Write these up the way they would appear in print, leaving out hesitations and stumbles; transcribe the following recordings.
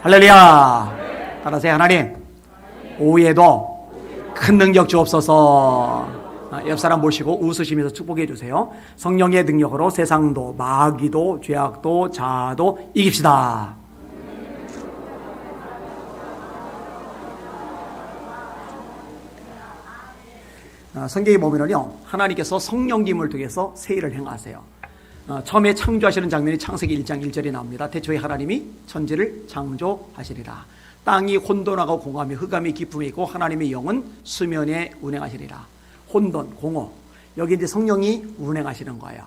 할렐루야. 따라서 하나님, 오후에도 큰 능력 주옵소서. 옆 사람 모시고 웃으시면서 축복해 주세요. 성령의 능력으로 세상도, 마귀도, 죄악도, 자아도 이깁시다. 성경에 보면요, 하나님께서 성령님을 통해서 새 일을 행하세요. 처음에 창조하시는 장면이 창세기 1장 1절에 나옵니다. 태초에 하나님이 천지를 창조하시리라. 땅이 혼돈하고 공함이 흑암이 기품이 있고 하나님의 영은 수면에 운행하시리라. 혼돈, 공허. 여기 이제 성령이 운행하시는 거예요.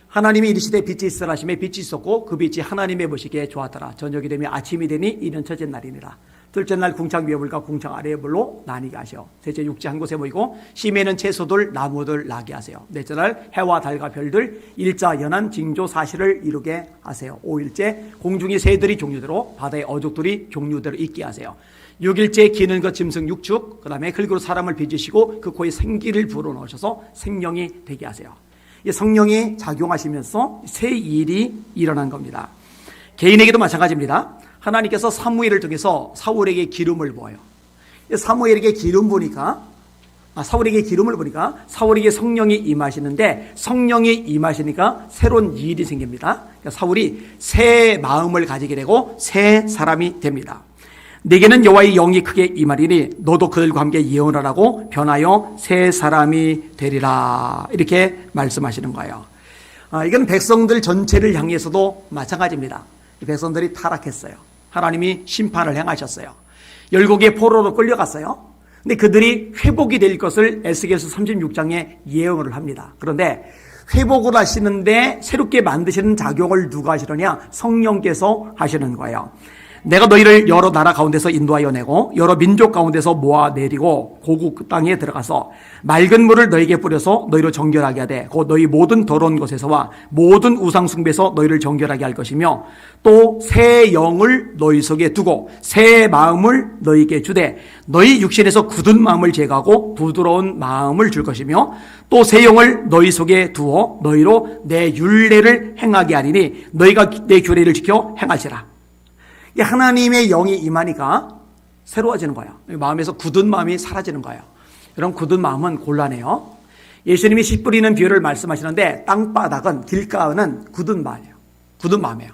하나님이 이르시되 빛이 있으라 하시매 빛이 있었고 그 빛이 하나님의 보시기에 좋았더라. 저녁이 되며 아침이 되니 이는 첫째 날이니라. 둘째 날 궁창 위에 불과 궁창 아래에 불로 나뉘게 하시오. 셋째 육지 한 곳에 모이고 심에는 채소들 나무들 나게 하세요. 넷째 날 해와 달과 별들 일자 연한 징조 사실을 이루게 하세요. 5일째 공중의 새들이 종류대로 바다의 어족들이 종류대로 있게 하세요. 6일째 기는 것 짐승 육축, 그 다음에 흙으로 사람을 빚으시고 그 코에 생기를 불어넣으셔서 생명이 되게 하세요. 이 성령이 작용하시면서 새 일이 일어난 겁니다. 개인에게도 마찬가지입니다. 하나님께서 사무엘을 통해서 사울에게 기름을 부어요. 사무엘에게 사울에게 기름을 부으니까 사울에게 성령이 임하시는데 성령이 임하시니까 새로운 일이 생깁니다. 그러니까 사울이 새 마음을 가지게 되고 새 사람이 됩니다. 내게는 여호와의 영이 크게 임하리니 너도 그들과 함께 예언하라고 변하여 새 사람이 되리라. 이렇게 말씀하시는 거예요. 이건 백성들 전체를 향해서도 마찬가지입니다. 백성들이 타락했어요. 하나님이 심판을 행하셨어요. 열국의 포로로 끌려갔어요. 근데 그들이 회복이 될 것을 에스겔서 36장에 예언을 합니다. 그런데 회복을 하시는데 새롭게 만드시는 작용을 누가 하시느냐? 성령께서 하시는 거예요. 내가 너희를 여러 나라 가운데서 인도하여 내고 여러 민족 가운데서 모아내리고 고국 땅에 들어가서 맑은 물을 너희에게 뿌려서 너희를 정결하게 하되 곧 너희 모든 더러운 곳에서와 모든 우상 숭배에서 너희를 정결하게 할 것이며 또 새 영을 너희 속에 두고 새 마음을 너희에게 주되 너희 육신에서 굳은 마음을 제거하고 부드러운 마음을 줄 것이며 또 새 영을 너희 속에 두어 너희로 내 율례를 행하게 하리니 너희가 내 규례를 지켜 행할지라. 하나님의 영이 임하니까 새로워지는 거예요. 마음에서 굳은 마음이 사라지는 거예요. 여러분, 굳은 마음은 곤란해요. 예수님이 씨 뿌리는 비유를 말씀하시는데 땅바닥은 길가는 굳은 마음이에요. 굳은 마음이에요.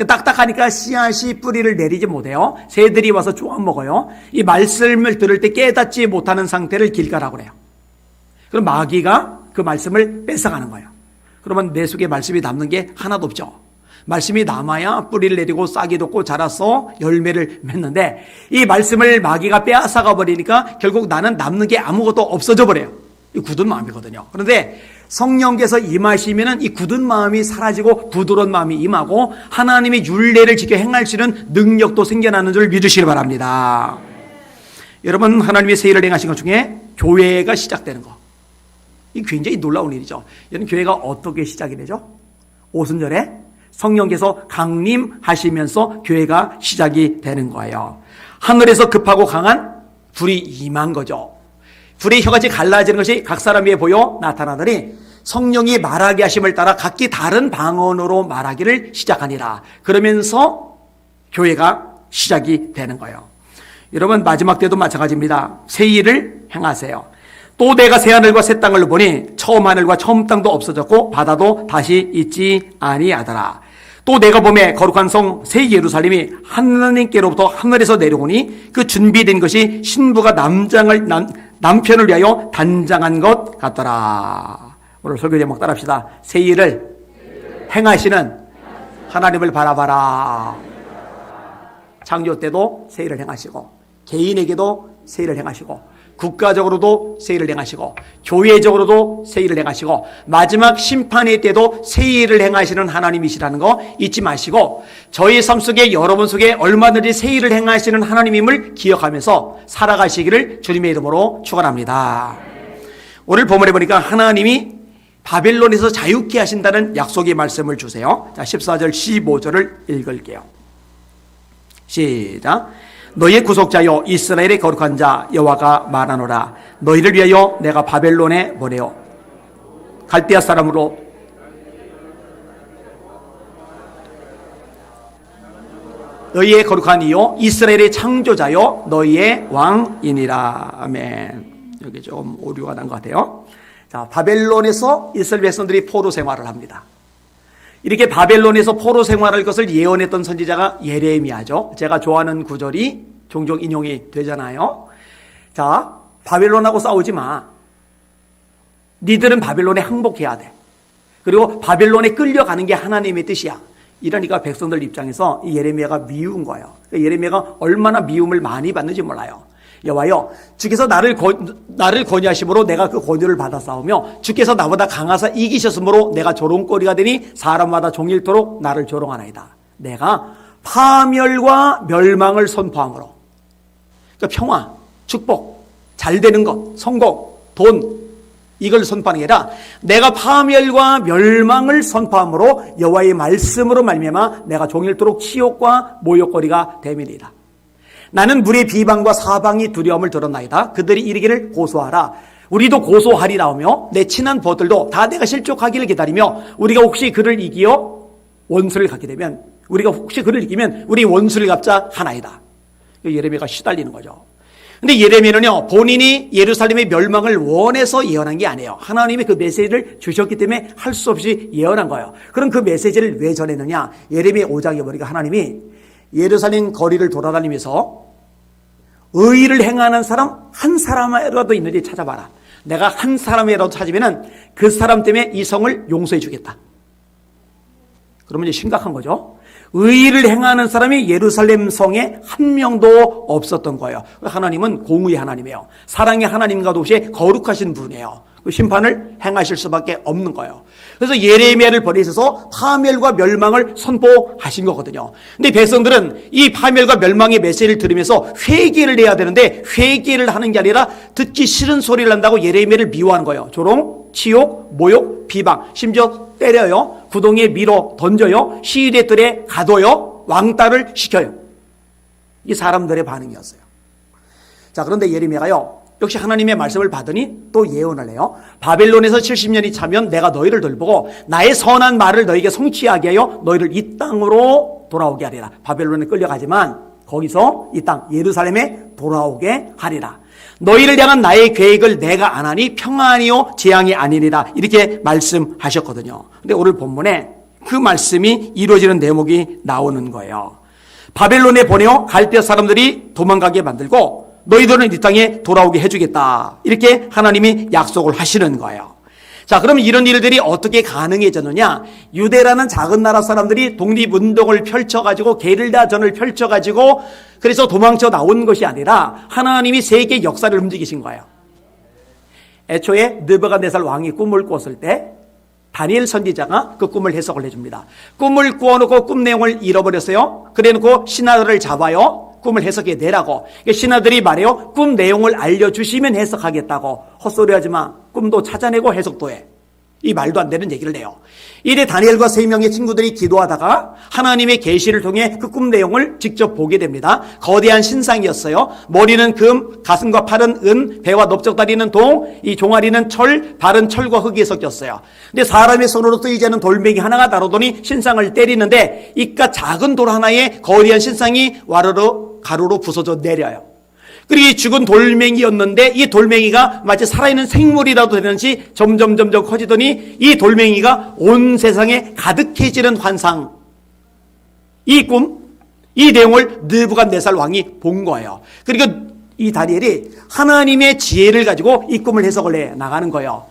딱딱하니까 씨앗이 뿌리를 내리지 못해요. 새들이 와서 쪼아 먹어요. 이 말씀을 들을 때 깨닫지 못하는 상태를 길가라고 그래요. 그럼 마귀가 그 말씀을 뺏어가는 거예요. 그러면 내 속에 말씀이 남는 게 하나도 없죠. 말씀이 남아야 뿌리를 내리고 싹이 돋고 자라서 열매를 맺는데 이 말씀을 마귀가 빼앗아가 버리니까 결국 나는 남는 게 아무것도 없어져 버려요. 이 굳은 마음이거든요. 그런데 성령께서 임하시면은 이 굳은 마음이 사라지고 부드러운 마음이 임하고 하나님의 율례를 지켜 행할 수 있는 능력도 생겨나는 줄 믿으시기 바랍니다. 여러분, 하나님의 새 일을 행하신 것 중에 교회가 시작되는 거, 이 굉장히 놀라운 일이죠. 여러분, 교회가 어떻게 시작이 되죠? 오순절에 성령께서 강림하시면서 교회가 시작이 되는 거예요. 하늘에서 급하고 강한 불이 임한 거죠. 불의 혀같이 갈라지는 것이 각 사람 위에 보여 나타나더니 성령이 말하게 하심을 따라 각기 다른 방언으로 말하기를 시작하니라. 그러면서 교회가 시작이 되는 거예요. 여러분, 마지막 때도 마찬가지입니다. 새 일을 행하세요. 또 내가 새 하늘과 새 땅을 보니 처음 하늘과 처음 땅도 없어졌고 바다도 다시 있지 아니하더라. 또 내가 보매 거룩한 성 새 예루살렘이 하나님께로부터 하늘에서 내려오니 그 준비된 것이 신부가 남편을 위하여 단장한 것 같더라. 오늘 설교 제목 따라합시다. 새 일을 행하시는 하나님을 바라봐라. 창조 때도 새 일을 행하시고 개인에게도 새 일을 행하시고 국가적으로도 새 일을 행하시고 교회적으로도 새 일을 행하시고 마지막 심판의 때도 새 일을 행하시는 하나님이시라는 거 잊지 마시고 저희 삶 속에 여러분 속에 얼마든지 새 일을 행하시는 하나님임을 기억하면서 살아가시기를 주님의 이름으로 축원합니다. 오늘 본문에 보니까 하나님이 바벨론에서 자유케 하신다는 약속의 말씀을 주세요. 자, 14절 15절을 읽을게요. 시작. 너희의 구속자여 이스라엘의 거룩한 자 여호와가 말하노라. 너희를 위하여 내가 바벨론에 보내어 갈대아 사람으로 너희의 거룩한 이요 이스라엘의 창조자요 너희의 왕이니라. 아멘. 여기 좀 오류가 난 것 같아요. 자, 바벨론에서 이스라엘 백성들이 포로 생활을 합니다. 이렇게 바벨론에서 포로 생활할 것을 예언했던 선지자가 예레미야죠. 제가 좋아하는 구절이 종종 인용이 되잖아요. 자, 바벨론하고 싸우지 마. 니들은 바벨론에 항복해야 돼. 그리고 바벨론에 끌려가는 게 하나님의 뜻이야. 이러니까 백성들 입장에서 이 예레미야가 미운 거예요. 예레미야가 얼마나 미움을 많이 받는지 몰라요. 여호와여, 주께서 나를 권유하심으로 내가 그 권유를 받아 싸우며 주께서 나보다 강하사 이기셨으므로 내가 조롱거리가 되니 사람마다 종일토록 나를 조롱하나이다. 내가 파멸과 멸망을 선포함으로, 그러니까 평화, 축복, 잘 되는 것, 성공, 돈, 이걸 선포하는 게 아니라 내가 파멸과 멸망을 선포함으로 여호와의 말씀으로 말미암아 내가 종일토록 치욕과 모욕거리가 됨이니이다. 나는 물의 비방과 사방이 두려움을 들었나이다. 그들이 이르기를 고소하라. 우리도 고소하리라며 내 친한 벗들도 다 내가 실족하기를 기다리며 우리가 혹시 그를 이기어 원수를 갖게 되면 우리가 혹시 그를 이기면 우리 원수를 갚자 하나이다. 예레미야가 시달리는 거죠. 근데 예레미야는요, 본인이 예루살렘의 멸망을 원해서 예언한 게 아니에요. 하나님이 그 메시지를 주셨기 때문에 할 수 없이 예언한 거예요. 그럼 그 메시지를 왜 전했느냐? 예레미야 5장에 보니까 하나님이 예루살렘 거리를 돌아다니면서 의의를 행하는 사람 한 사람이라도 있는지 찾아봐라. 내가 한 사람이라도 찾으면 그 사람 때문에 이 성을 용서해 주겠다. 그러면 이제 심각한 거죠. 의의를 행하는 사람이 예루살렘 성에 한 명도 없었던 거예요. 하나님은 공의의 하나님이에요. 사랑의 하나님과 동시에 거룩하신 분이에요. 그 심판을 행하실 수밖에 없는 거예요. 그래서 예레미야를 보내셔서 파멸과 멸망을 선포하신 거거든요. 근데 백성들은 이 파멸과 멸망의 메시지를 들으면서 회개를 해야 되는데 회개를 하는 게 아니라 듣기 싫은 소리를 한다고 예레미야를 미워하는 거예요. 조롱, 치욕, 모욕, 비방, 심지어 때려요. 구덩이에 밀어 던져요. 시위대 뜰에 가둬요. 왕따를 시켜요. 이게 사람들의 반응이었어요. 자, 그런데 예레미야가요, 역시 하나님의 말씀을 받으니 또 예언을 해요. 바벨론에서 70년이 차면 내가 너희를 돌보고 나의 선한 말을 너희에게 성취하게 하여 너희를 이 땅으로 돌아오게 하리라. 바벨론에 끌려가지만 거기서 이 땅 예루살렘에 돌아오게 하리라. 너희를 향한 나의 계획을 내가 안 하니 평안이요 재앙이 아니리라. 이렇게 말씀하셨거든요. 근데 오늘 본문에 그 말씀이 이루어지는 대목이 나오는 거예요. 바벨론에 보내어 갈대 사람들이 도망가게 만들고 너희들은 이 땅에 돌아오게 해주겠다. 이렇게 하나님이 약속을 하시는 거예요. 자, 그럼 이런 일들이 어떻게 가능해졌느냐? 유대라는 작은 나라 사람들이 독립운동을 펼쳐가지고 게릴라전을 펼쳐가지고 그래서 도망쳐 나온 것이 아니라 하나님이 세계 역사를 움직이신 거예요. 애초에 느부갓네살 왕이 꿈을 꿨을 때 다니엘 선지자가 그 꿈을 해석을 해줍니다. 꿈을 꾸어놓고 꿈 내용을 잃어버렸어요. 그래놓고 신하들을 잡아요. 꿈을 해석해 내라고. 신하들이 말해요. 꿈 내용을 알려주시면 해석하겠다고. 헛소리하지 마. 꿈도 찾아내고 해석도 해. 이 말도 안 되는 얘기를 해요. 이래 다니엘과 3명의 친구들이 기도하다가 하나님의 계시를 통해 그 꿈 내용을 직접 보게 됩니다. 거대한 신상이었어요. 머리는 금, 가슴과 팔은 은, 배와 넓적다리는 동, 이 종아리는 철, 발은 철과 흙이 섞였어요. 근데 사람의 손으로 뜨이지 않은 돌멩이 하나가 다루더니 신상을 때리는데 이깟 작은 돌 하나에 거대한 신상이 와르르 가루로 부서져 내려요. 그리고 이 죽은 돌멩이였는데 이 돌멩이가 마치 살아있는 생물이라도 되는지 점점 커지더니 이 돌멩이가 온 세상에 가득해지는 환상. 이 꿈, 이 내용을 느부갓네살 왕이 본 거예요. 그리고 이 다니엘이 하나님의 지혜를 가지고 이 꿈을 해석을 해 나가는 거예요.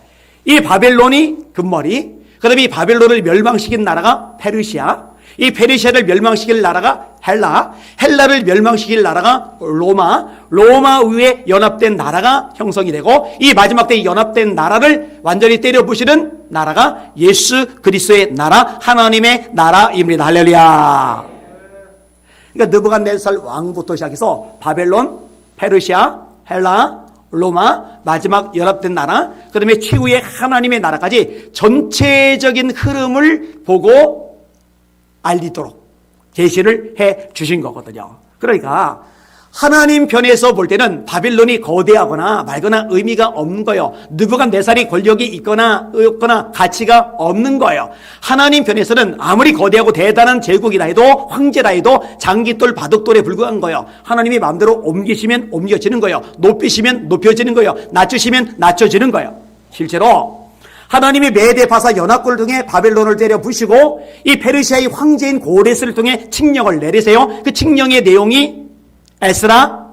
이 바벨론이 금머리, 그 다음에 이 바벨론을 멸망시킨 나라가 페르시아, 이 페르시아를 멸망시킬 나라가 헬라, 헬라를 멸망시킬 나라가 로마 위에 연합된 나라가 형성이 되고 이 마지막 때 연합된 나라를 완전히 때려 부시는 나라가 예수 그리스도의 나라, 하나님의 나라입니다. 할렐루야. 그러니까 느부갓네살 왕부터 시작해서 바벨론, 페르시아, 헬라, 로마, 마지막 연합된 나라, 그 다음에 최후의 하나님의 나라까지 전체적인 흐름을 보고 알리도록 계시를 해 주신 거거든요. 그러니까 하나님 편에서 볼 때는 바빌론이 거대하거나 말거나 의미가 없는 거예요. 느부갓네살이 권력이 있거나 없거나 가치가 없는 거예요. 하나님 편에서는 아무리 거대하고 대단한 제국이라 해도 황제라 해도 장깃돌 바둑돌에 불과한 거예요. 하나님이 마음대로 옮기시면 옮겨지는 거예요. 높이시면 높여지는 거예요. 낮추시면 낮춰지는 거예요. 실제로 하나님이 메데파사 연합군을 통해 바벨론을 때려 부시고 이 페르시아의 황제인 고레스를 통해 칙령을 내리세요. 그 칙령의 내용이 에스라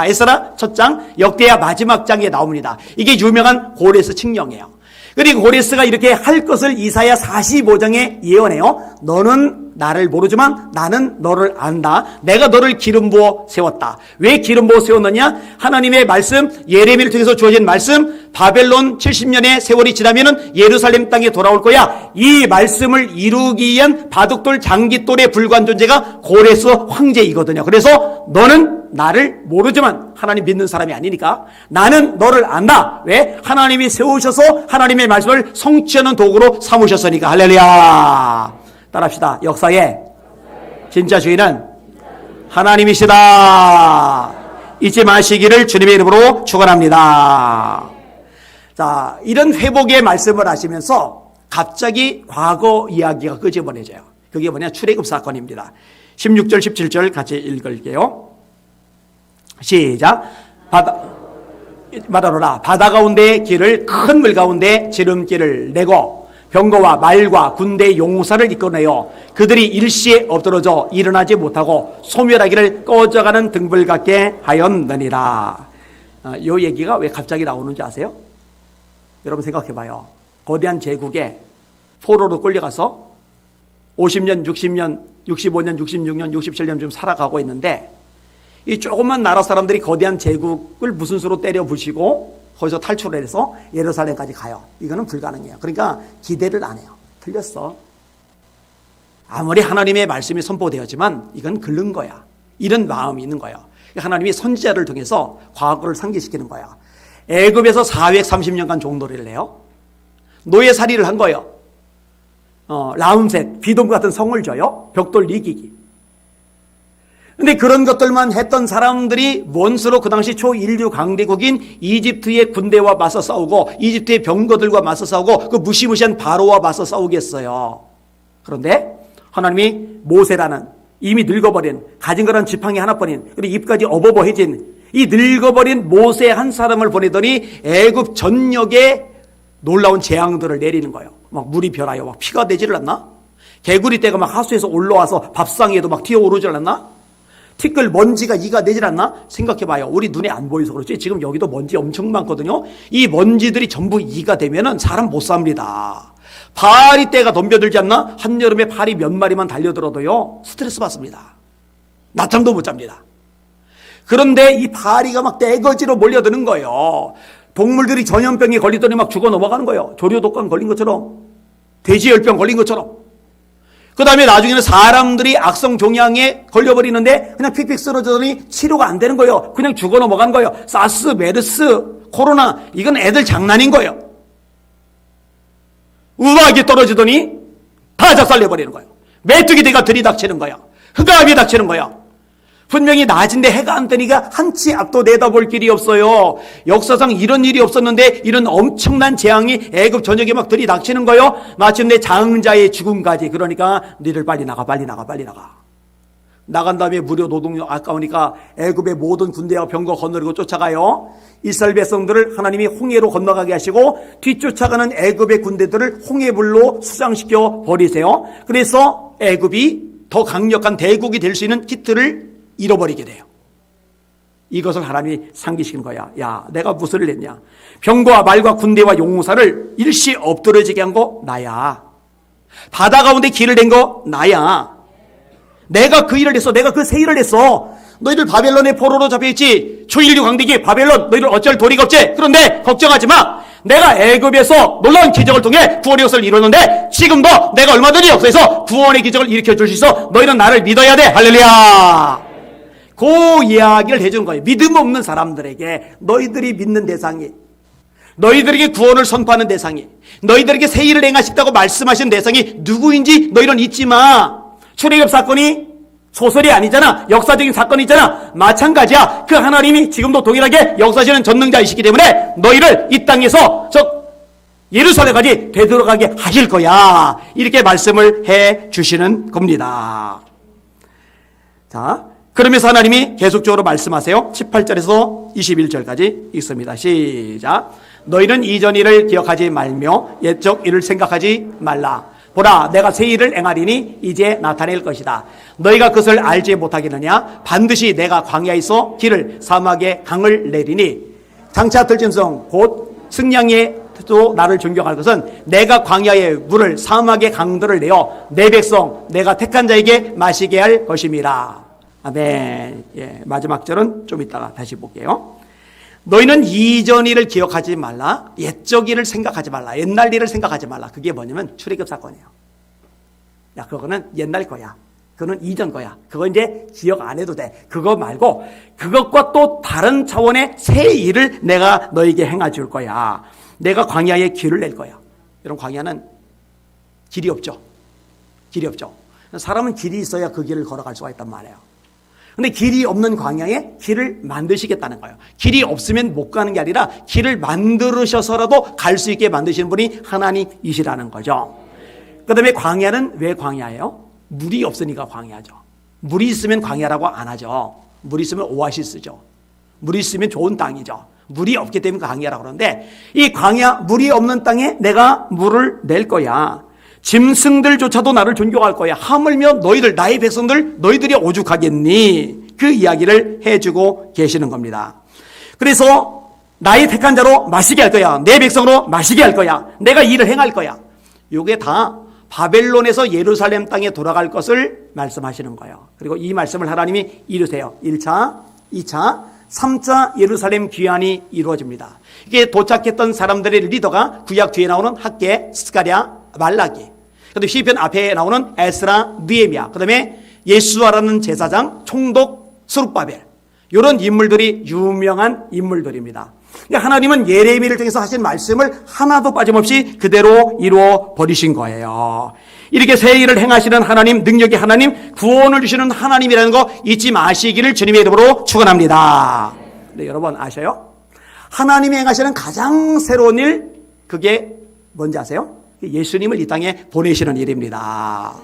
에스라 첫 장, 역대하 마지막 장에 나옵니다. 이게 유명한 고레스 칙령이에요. 그리고 고레스가 이렇게 할 것을 이사야 45장에 예언해요. 너는 나를 모르지만 나는 너를 안다. 내가 너를 기름 부어 세웠다. 왜 기름 부어 세웠느냐? 하나님의 말씀, 예레미야를 통해서 주어진 말씀, 바벨론 70년의 세월이 지나면은 예루살렘 땅에 돌아올 거야. 이 말씀을 이루기 위한 바둑돌 장깃돌에 불과한 존재가 고레스 황제이거든요. 그래서 너는 나를 모르지만 하나님 믿는 사람이 아니니까 나는 너를 안다. 왜? 하나님이 세우셔서 하나님의 말씀을 성취하는 도구로 삼으셨으니까. 할렐루야. 따라합시다. 역사의 진짜 주인은 하나님이시다. 잊지 마시기를 주님의 이름으로 축원합니다. 자, 이런 회복의 말씀을 하시면서 갑자기 과거 이야기가 끄집어내져요. 그게 뭐냐? 출애굽 사건입니다. 16절 17절 같이 읽을게요. 시작. 말하노라. 바다 가운데 길을 큰 물 가운데 지름길을 내고 병거와 말과 군대의 용사를 이끌어내어 그들이 일시에 엎드러져 일어나지 못하고 소멸하기를 꺼져가는 등불 같게 하였느니라. 이 얘기가 왜 갑자기 나오는지 아세요? 여러분 생각해봐요. 거대한 제국에 포로로 끌려가서 50년, 60년, 65년, 66년, 67년 좀 살아가고 있는데 이 조그만 나라 사람들이 거대한 제국을 무슨 수로 때려 부시고 거기서 탈출을 해서 예루살렘까지 가요. 이거는 불가능해요. 그러니까 기대를 안 해요. 틀렸어. 아무리 하나님의 말씀이 선포되었지만 이건 글른 거야. 이런 마음이 있는 거예요. 하나님이 선지자를 통해서 과거를 상기시키는 거야. 애굽에서 430년간 종노래를 해요. 노예살이를 한 거예요. 라움셋, 비돔 같은 성을 줘요. 벽돌 이기기. 근데 그런 것들만 했던 사람들이 원수로 그 당시 초인류 강대국인 이집트의 군대와 맞서 싸우고 이집트의 병거들과 맞서 싸우고 그 무시무시한 바로와 맞서 싸우겠어요. 그런데 하나님이 모세라는 이미 늙어버린 가진 거란 지팡이 하나뿐인 그리고 입까지 어버버해진 이 늙어버린 모세 한 사람을 보내더니 애굽 전역에 놀라운 재앙들을 내리는 거예요. 막 물이 변하여 막 피가 되지를 않나? 개구리 떼가 막 하수에서 올라와서 밥상에도 막 튀어오르질 않나? 티끌 먼지가 이가 내질 않나? 생각해봐요. 우리 눈에 안 보여서 그렇지 지금 여기도 먼지 엄청 많거든요. 이 먼지들이 전부 이가 되면은 사람 못 삽니다. 파리 떼가 덤벼들지 않나? 한여름에 파리 몇 마리만 달려들어도요 스트레스 받습니다. 낮잠도 못 잡니다. 그런데 이 파리가 막 떼거지로 몰려드는 거예요. 동물들이 전염병에 걸리더니 막 죽어 넘어가는 거예요. 조류독감 걸린 것처럼 돼지열병 걸린 것처럼. 그 다음에 나중에는 사람들이 악성 종양에 걸려버리는데 그냥 픽픽 쓰러지더니 치료가 안 되는 거예요. 그냥 죽어 넘어가는 거예요. 사스, 메르스, 코로나 이건 애들 장난인 거예요. 우박이 떨어지더니 다 작살내버리는 거예요. 메뚜기 대가 들이닥치는 거예요. 흑암이 닥치는 거예요. 분명히 낮인데 해가 안 뜨니까 한치 앞도 내다볼 길이 없어요. 역사상 이런 일이 없었는데 이런 엄청난 재앙이 애굽 전역에 막 들이닥치는 거예요. 마침내 장자의 죽음까지. 그러니까 너희들 빨리 나가. 나간 다음에 무료 노동력 아까우니까 애굽의 모든 군대와 병거 건너리고 쫓아가요. 이스라엘 백성들을 하나님이 홍해로 건너가게 하시고 뒤쫓아가는 애굽의 군대들을 홍해불로 수장시켜 버리세요. 그래서 애굽이 더 강력한 대국이 될 수 있는 기틀을 잃어버리게 돼요. 이것을 하나님이 상기시킨 거야. 야, 내가 무슨 일을 했냐? 병거와 말과 군대와 용사를 일시 엎드러지게 한 거 나야. 바다 가운데 길을 낸 거 나야. 내가 그 일을 했어. 내가 그 새 일을 했어. 너희들 바벨론의 포로로 잡혀있지. 초인류 강대기 바벨론 너희들 어쩔 도리가 없지. 그런데 걱정하지 마. 내가 애굽에서 놀라운 기적을 통해 구원의 역사를 이루었는데 지금도 내가 얼마든지 역사에서 구원의 기적을 일으켜줄 수 있어. 너희는 나를 믿어야 돼. 할렐루야. 그 이야기를 해준 거예요. 믿음 없는 사람들에게 너희들이 믿는 대상이, 너희들에게 구원을 선포하는 대상이, 너희들에게 새 일을 행하시다고 말씀하신 대상이 누구인지 너희는 잊지 마. 출애굽 사건이 소설이 아니잖아. 역사적인 사건이 있잖아. 마찬가지야. 그 하나님이 지금도 동일하게 역사하시는 전능자이시기 때문에 너희를 이 땅에서 예루살렘까지 되돌아가게 하실 거야. 이렇게 말씀을 해 주시는 겁니다. 자, 그러면서 하나님이 계속적으로 말씀하세요. 18절에서 21절까지 읽습니다. 시작. 너희는 이전 일을 기억하지 말며 옛적 일을 생각하지 말라. 보라, 내가 새 일을 행하리니 이제 나타낼 것이다. 너희가 그것을 알지 못하겠느냐? 반드시 내가 광야에서 길을, 사막에 강을 내리니 장차 들짐승 곧 승냥이도 나를 존경할 것은 내가 광야에 물을, 사막에 강들을 내어 내 백성 내가 택한 자에게 마시게 할 것임이라. 아멘. 예, 마지막 절은 좀 이따가 다시 볼게요. 너희는 이전 일을 기억하지 말라. 옛적 일을 생각하지 말라. 옛날 일을 생각하지 말라. 그게 뭐냐면 출애굽 사건이에요. 야, 그거는 옛날 거야. 그거는 이전 거야. 그거 이제 기억 안 해도 돼. 그거 말고 그것과 또 다른 차원의 새 일을 내가 너에게 행해 줄 거야. 내가 광야에 길을 낼 거야. 여러분, 광야는 길이 없죠. 길이 없죠. 사람은 길이 있어야 그 길을 걸어갈 수가 있단 말이에요. 근데 길이 없는 광야에 길을 만드시겠다는 거예요. 길이 없으면 못 가는 게 아니라 길을 만들으셔서라도 갈 수 있게 만드시는 분이 하나님이시라는 거죠. 그 다음에 광야는 왜 광야예요? 물이 없으니까 광야죠. 물이 있으면 광야라고 안 하죠. 물이 있으면 오아시스죠. 물이 있으면 좋은 땅이죠. 물이 없기 때문에 광야라고 그러는데, 이 광야, 물이 없는 땅에 내가 물을 낼 거야. 짐승들조차도 나를 존경할 거야. 하물며 너희들, 나의 백성들, 너희들이 오죽하겠니? 그 이야기를 해주고 계시는 겁니다. 그래서 나의 택한 자로 마시게 할 거야. 내 백성으로 마시게 할 거야. 내가 일을 행할 거야. 이게 다 바벨론에서 예루살렘 땅에 돌아갈 것을 말씀하시는 거예요. 그리고 이 말씀을 하나님이 이루세요. 1차, 2차, 3차 예루살렘 귀환이 이루어집니다. 이게 도착했던 사람들의 리더가 구약 뒤에 나오는 학계, 스가랴, 말라기, 그다음에 시편 앞에 나오는 에스라, 느헤미야, 그다음에 예수아라는 제사장, 총독, 스룹바벨, 이런 인물들이 유명한 인물들입니다. 하나님은 예레미야를 통해서 하신 말씀을 하나도 빠짐없이 그대로 이루어 버리신 거예요. 이렇게 새 일을 행하시는 하나님, 능력의 하나님, 구원을 주시는 하나님이라는 거 잊지 마시기를 주님의 이름으로 축원합니다. 네, 여러분 아셔요? 하나님이 행하시는 가장 새로운 일, 그게 뭔지 아세요? 예수님을 이 땅에 보내시는 일입니다.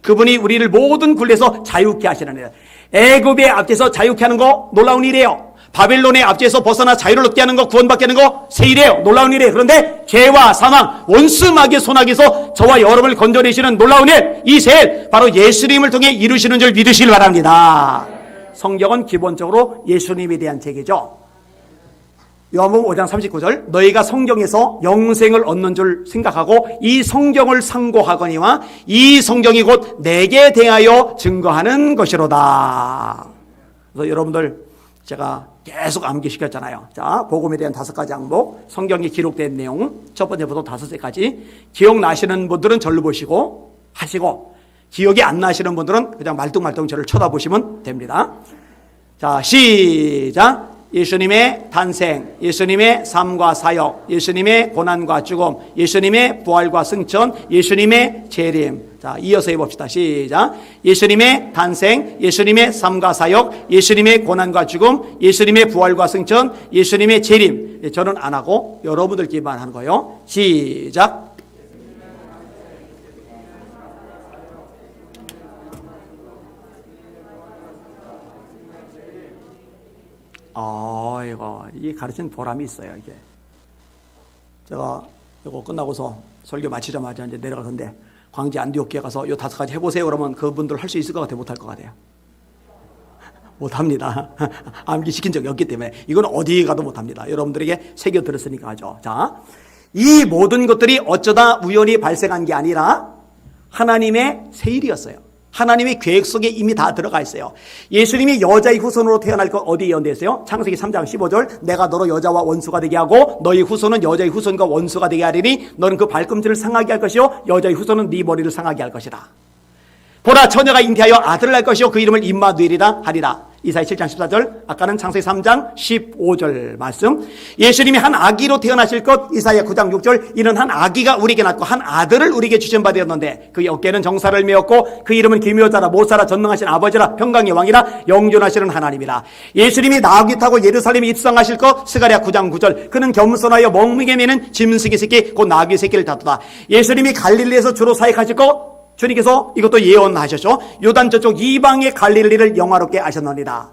그분이 우리를 모든 굴레에서 자유케 하시는 일. 애굽의 앞에서 자유케 하는 거 놀라운 일이에요. 바벨론의 앞에서 벗어나 자유를 얻게 하는 거, 구원받게 하는 거 새 일이에요. 놀라운 일이에요. 그런데 죄와 사망, 원수 마귀의 손아귀에서 저와 여러분을 건져내시는 놀라운 일, 이 새 일, 바로 예수님을 통해 이루시는 줄 믿으시길 바랍니다. 성경은 기본적으로 예수님에 대한 책이죠. 요한복음 5장 39절, 너희가 성경에서 영생을 얻는 줄 생각하고 이 성경을 상고하거니와 이 성경이 곧 내게 대하여 증거하는 것이로다. 그래서 여러분들 제가 계속 암기시켰잖아요. 자, 복음에 대한 5가지 항목, 성경에 기록된 내용, 첫 번째부터 5개까지 기억나시는 분들은 절로 보시고 하시고, 기억이 안 나시는 분들은 그냥 말뚱말뚱 저를 쳐다보시면 됩니다. 자, 시작. 예수님의 탄생, 예수님의 삶과 사역, 예수님의 고난과 죽음, 예수님의 부활과 승천, 예수님의 재림. 자, 이어서 해봅시다. 시작. 예수님의 탄생, 예수님의 삶과 사역, 예수님의 고난과 죽음, 예수님의 부활과 승천, 예수님의 재림. 저는 안 하고 여러분들끼리만 하는 거예요. 시작. 이게 가르치는 보람이 있어요, 이게. 제가 이거 끝나고서 설교 마치자마자 이제 내려가는데, 광주 안디옥교에 가서 이 5가지 해보세요. 그러면 그분들 할 수 있을 것 같아요? 못할 것 같아요? 못합니다. 암기 시킨 적이 없기 때문에. 이건 어디 가도 못합니다. 여러분들에게 새겨 들었으니까 하죠. 자, 이 모든 것들이 어쩌다 우연히 발생한 게 아니라 하나님의 새 일이었어요. 하나님의 계획 속에 이미 다 들어가 있어요. 예수님이 여자의 후손으로 태어날 것 어디에 예언되어 있어요? 창세기 3장 15절, 내가 너로 여자와 원수가 되게 하고 너희 후손은 여자의 후손과 원수가 되게 하리니 너는 그 발꿈치를 상하게 할 것이요 여자의 후손은 네 머리를 상하게 할 것이다. 보라, 처녀가 잉태하여 아들을 낳을 것이요 그 이름을 임마누엘이라 하리라. 이사야 7장 14절, 아까는 창세기 3장 15절 말씀. 예수님이 한 아기로 태어나실 것, 이사야 9장 6절, 이는 한 아기가 우리에게 낳고 한 아들을 우리에게 주신 바 되었는데 그의 어깨는 정사를 메었고 그 이름은 기묘자라 못사라 전능하신 아버지라 평강의 왕이라 영존하시는 하나님이라. 예수님이 나귀 타고 예루살렘에 입성하실 것, 스가랴 9장 9절, 그는 겸손하여 멍에게 매는 짐승의 새끼 곧 나귀 새끼를 다투다. 예수님이 갈릴리에서 주로 사역하실 것, 주님께서 이것도 예언하셨죠. 요단 저쪽 이방의 갈릴리를 영화롭게 하셨느니라.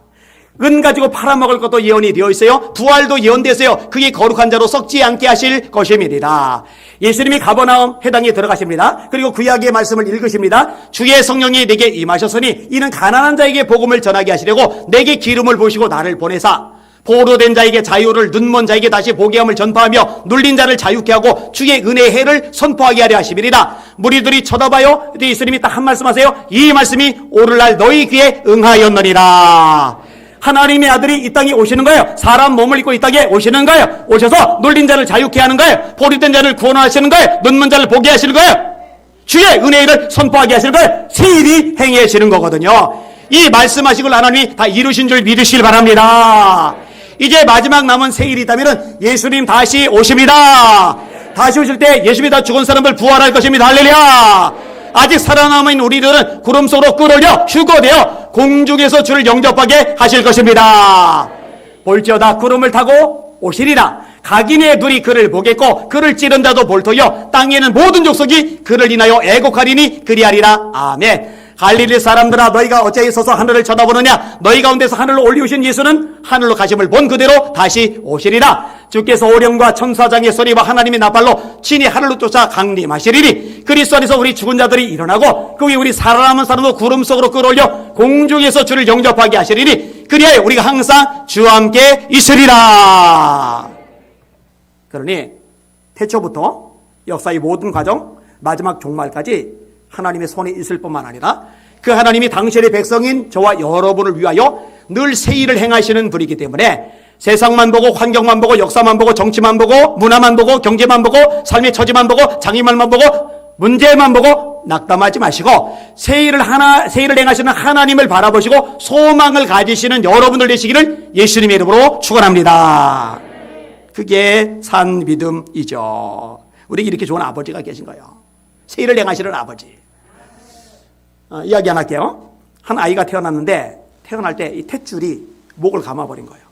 은 가지고 팔아먹을 것도 예언이 되어 있어요. 부활도 예언되었어요. 그게 거룩한 자로 썩지 않게 하실 것입니다. 예수님이 가버나움 회당에 들어가십니다. 그리고 구약의 말씀을 읽으십니다. 주의 성령이 내게 임하셨으니 이는 가난한 자에게 복음을 전하게 하시려고 내게 기름을 부으시고 나를 보내사 포로된 자에게 자유를, 눈먼 자에게 다시 보게 함을 전파하며 눌린 자를 자유케 하고 주의 은혜의 해를 선포하게 하려 하심이니라. 무리들이 쳐다봐요. 예수님이 딱 한 말씀 하세요. 이 말씀이 오늘날 너희 귀에 응하였느니라. 하나님의 아들이 이 땅에 오시는 거예요. 사람 몸을 입고 이 땅에 오시는 거예요. 오셔서 눌린 자를 자유케 하는 거예요. 포로된 자를 구원하시는 거예요. 눈먼 자를 보게 하시는 거예요. 주의 은혜를 선포하게 하시는 거예요. 세일이 행해지는 거거든요. 이 말씀하신 걸 하나님이 다 이루신 줄 믿으시길 바랍니다. 이제 마지막 남은 세일이 있다면 예수님 다시 오십니다. 다시 오실 때 예수님이 다 죽은 사람을 부활할 것입니다. 할렐루야. 아직 살아남은 우리들은 구름 속으로 끌어올려 휴거되어 공중에서 주를 영접하게 하실 것입니다. 볼지어다 구름을 타고 오시리라. 각인의 눈이 그를 보겠고 그를 찌른 자도 볼터여 땅에는 모든 족속이 그를 인하여 애곡하리니 그리하리라. 아멘. 갈릴리 사람들아 너희가 어찌 서서 하늘을 쳐다보느냐. 너희 가운데서 하늘로 올리우신 예수는 하늘로 가심을 본 그대로 다시 오시리라. 주께서 오령과 천사장의 소리와 하나님의 나팔로 친히 하늘로 쫓아 강림하시리니 그리스도 안에서 우리 죽은 자들이 일어나고 그 위에 우리 살아남은 사람도 구름 속으로 끌어올려 공중에서 주를 영접하게 하시리니 그리하여 우리가 항상 주와 함께 있으리라. 그러니 태초부터 역사의 모든 과정 마지막 종말까지 하나님의 손에 있을 뿐만 아니라 그 하나님이 당신의 백성인 저와 여러분을 위하여 늘 세일을 행하시는 분이기 때문에 세상만 보고 환경만 보고 역사만 보고 정치만 보고 문화만 보고 경제만 보고 삶의 처지만 보고 장애만만 보고 문제만 보고 낙담하지 마시고 세일을 행하시는 하나님을 바라보시고 소망을 가지시는 여러분들 되시기를 예수님의 이름으로 축원합니다. 그게 산 믿음이죠. 우리에게 이렇게 좋은 아버지가 계신 거예요. 세일을 행하시는 아버지. 이야기 하나 할게요. 한 아이가 태어났는데 태어날 때 이 탯줄이 목을 감아버린 거예요.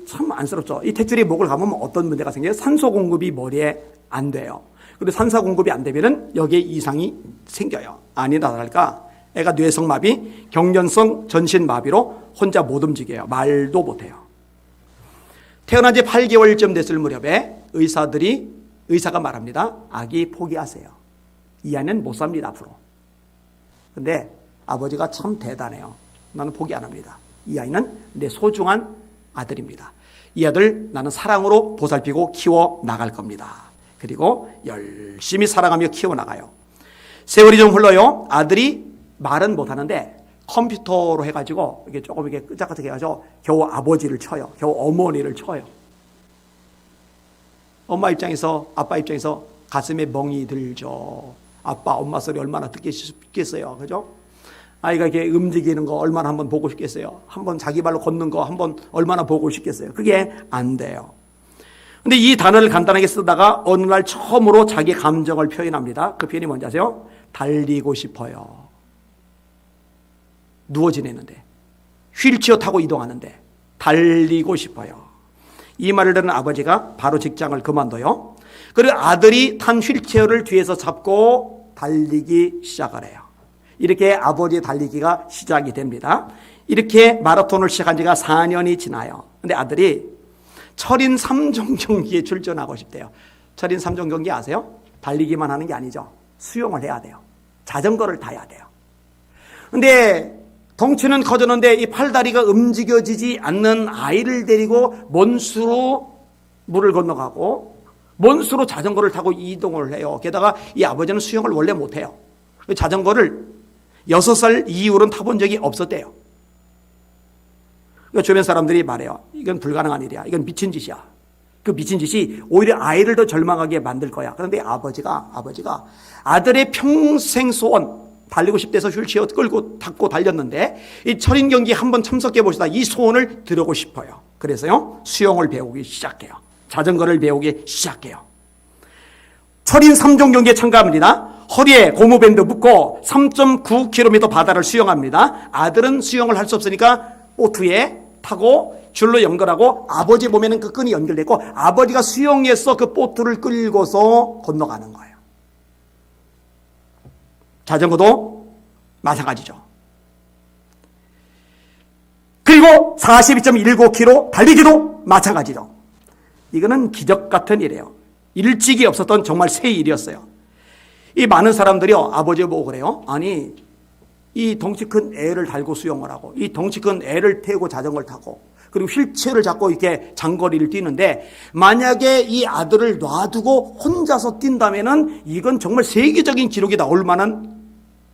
참 안쓰럽죠. 이 탯줄이 목을 감으면 어떤 문제가 생겨요? 산소 공급이 머리에 안 돼요. 그리고 산소 공급이 안 되면은 여기에 이상이 생겨요. 아니나 다를까 애가 뇌성마비, 경련성 전신마비로 혼자 못 움직여요. 말도 못해요. 태어난 지 8개월쯤 됐을 무렵에 의사가 말합니다. 아기 포기하세요. 이 아이는 못 삽니다, 앞으로. 근데 아버지가 참 대단해요. 나는 포기 안 합니다. 이 아이는 내 소중한 아들입니다. 이 아들 나는 사랑으로 보살피고 키워 나갈 겁니다. 그리고 열심히 사랑하며 키워 나가요. 세월이 좀 흘러요. 아들이 말은 못 하는데 컴퓨터로 해가지고 이게 조금 이렇게 끄적끄적 해가지고 겨우 아버지를 쳐요. 겨우 어머니를 쳐요. 엄마 입장에서, 아빠 입장에서 가슴에 멍이 들죠. 아빠, 엄마 소리 얼마나 듣기 싶겠어요. 그죠? 아이가 이렇게 움직이는 거 얼마나 한번 보고 싶겠어요. 한번 자기 발로 걷는 거 한번 얼마나 보고 싶겠어요. 그게 안 돼요. 근데 이 단어를 간단하게 쓰다가 어느 날 처음으로 자기 감정을 표현합니다. 그 표현이 뭔지 아세요? 달리고 싶어요. 누워 지내는데, 휠체어 타고 이동하는데 달리고 싶어요. 이 말을 듣는 아버지가 바로 직장을 그만둬요. 그리고 아들이 탄 휠체어를 뒤에서 잡고 달리기 시작을 해요. 이렇게 아버지의 달리기가 시작이 됩니다. 이렇게 마라톤을 시작한 지가 4년이 지나요. 근데 아들이 철인 3종 경기에 출전하고 싶대요. 철인 3종 경기 아세요? 달리기만 하는 게 아니죠. 수영을 해야 돼요. 자전거를 타야 돼요. 근데 덩치는 커졌는데 이 팔다리가 움직여지지 않는 아이를 데리고 먼수로 물을 건너가고 먼수로 자전거를 타고 이동을 해요. 게다가 이 아버지는 수영을 원래 못해요. 자전거를 6살 이후로는 타본 적이 없었대요. 그러니까 주변 사람들이 말해요. 이건 불가능한 일이야. 이건 미친 짓이야. 그 미친 짓이 오히려 아이를 더 절망하게 만들 거야. 그런데 아버지가 아들의 평생 소원, 달리고 싶대서 휠체어 끌고 탔고 달렸는데 이 철인 경기 한번 참석해 보시다 이 소원을 들어고 싶어요. 그래서요 수영을 배우기 시작해요. 자전거를 배우기 시작해요. 철인 3종 경기에 참가합니다. 허리에 고무밴드 묶고 3.9km 바다를 수영합니다. 아들은 수영을 할 수 없으니까 보트에 타고 줄로 연결하고 아버지 보면은 그 끈이 연결되고 아버지가 수영해서 그 보트를 끌고서 건너가는 거예요. 자전거도 마찬가지죠. 그리고 42.19km 달리기도 마찬가지죠. 이거는 기적 같은 일이에요. 일찍이 없었던 정말 새 일이었어요. 이 많은 사람들이요 아버지 보고 그래요. 아니 이 덩치 큰 애를 달고 수영을 하고 이 덩치 큰 애를 태우고 자전거를 타고 그리고 휠체어를 잡고 이렇게 장거리를 뛰는데 만약에 이 아들을 놔두고 혼자서 뛴다면은 이건 정말 세계적인 기록이 나올 만한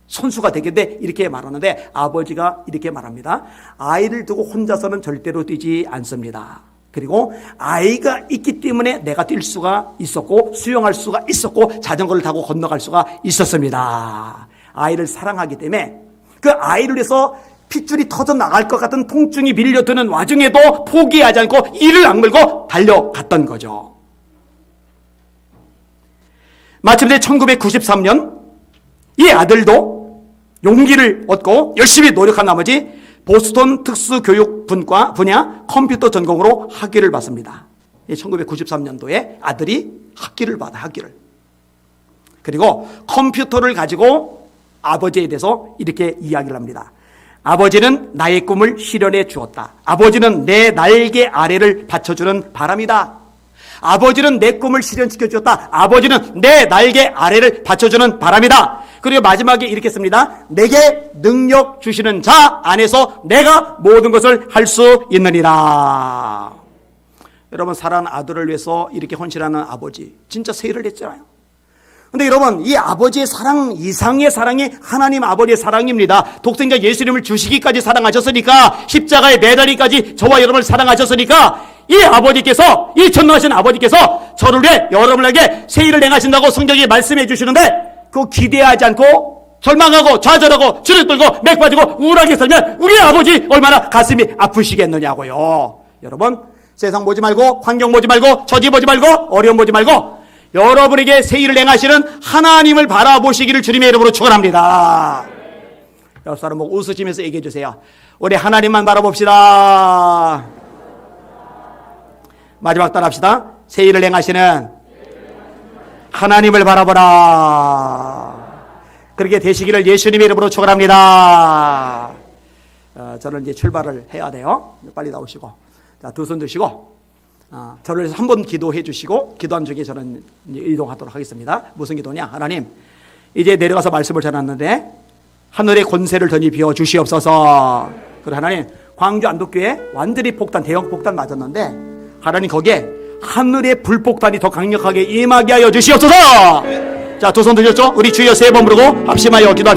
선수가 되겠는데 이렇게 말하는데 아버지가 이렇게 말합니다. 아이를 두고 혼자서는 절대로 뛰지 않습니다. 그리고 아이가 있기 때문에 내가 뛸 수가 있었고 수영할 수가 있었고 자전거를 타고 건너갈 수가 있었습니다. 아이를 사랑하기 때문에 그 아이를 위해서 핏줄이 터져 나갈 것 같은 통증이 밀려드는 와중에도 포기하지 않고 이를 악물고 달려갔던 거죠. 마침내 1993년 이 아들도 용기를 얻고 열심히 노력한 나머지 보스턴 특수교육분과 분야 컴퓨터 전공으로 학위를 받습니다. 1993년도에 아들이 학위를 받아 학위를. 그리고 컴퓨터를 가지고 아버지에 대해서 이렇게 이야기를 합니다. 아버지는 나의 꿈을 실현해 주었다. 아버지는 내 날개 아래를 받쳐주는 바람이다. 아버지는 내 꿈을 실현시켜 주었다. 아버지는 내 날개 아래를 받쳐주는 바람이다. 그리고 마지막에 이렇게 씁니다. 내게 능력 주시는 자 안에서 내가 모든 것을 할 수 있느니라. 여러분 사랑하는 아들을 위해서 이렇게 헌신하는 아버지 진짜 세일을 했잖아요. 근데 여러분 이 아버지의 사랑 이상의 사랑이 하나님 아버지의 사랑입니다. 독생자 예수님을 주시기까지 사랑하셨으니까 십자가에 매달리기까지 저와 여러분을 사랑하셨으니까 이 아버지께서 이 전능하신 아버지께서 저를 위해 여러분에게 새 일을 행하신다고 성경이 말씀해 주시는데 그거 기대하지 않고 절망하고 좌절하고 주눅 들고 맥 빠지고 우울하게 살면 우리 아버지 얼마나 가슴이 아프시겠느냐고요. 여러분 세상 보지 말고 환경 보지 말고 처지 보지 말고 어려움 보지 말고 여러분에게 새 일을 행하시는 하나님을 바라보시기를 주님의 이름으로 축원합니다. 옆 사람 보고 웃으시면서 얘기해 주세요. 우리 하나님만 바라봅시다. 마지막 따라합시다. 새 일을 행하시는 하나님을 바라보라. 그렇게 되시기를 예수님의 이름으로 축원합니다. 저는 이제 출발을 해야 돼요. 빨리 나오시고 자, 두 손 드시고 저를 위해서 한번 기도해 주시고 기도한 중에 저는 이제 이동하도록 하겠습니다. 무슨 기도냐? 하나님 이제 내려가서 말씀을 전했는데 하늘의 권세를 던지 비워 주시옵소서. 그리고 하나님 광주 안독교회 완전히 폭탄 대형 폭탄 맞았는데 하나님 거기에 하늘의 불폭탄이 더 강력하게 임하게 하여 주시옵소서. 자, 두 손 드셨죠? 우리 주여 세 번 부르고 합심하여 기도합시다.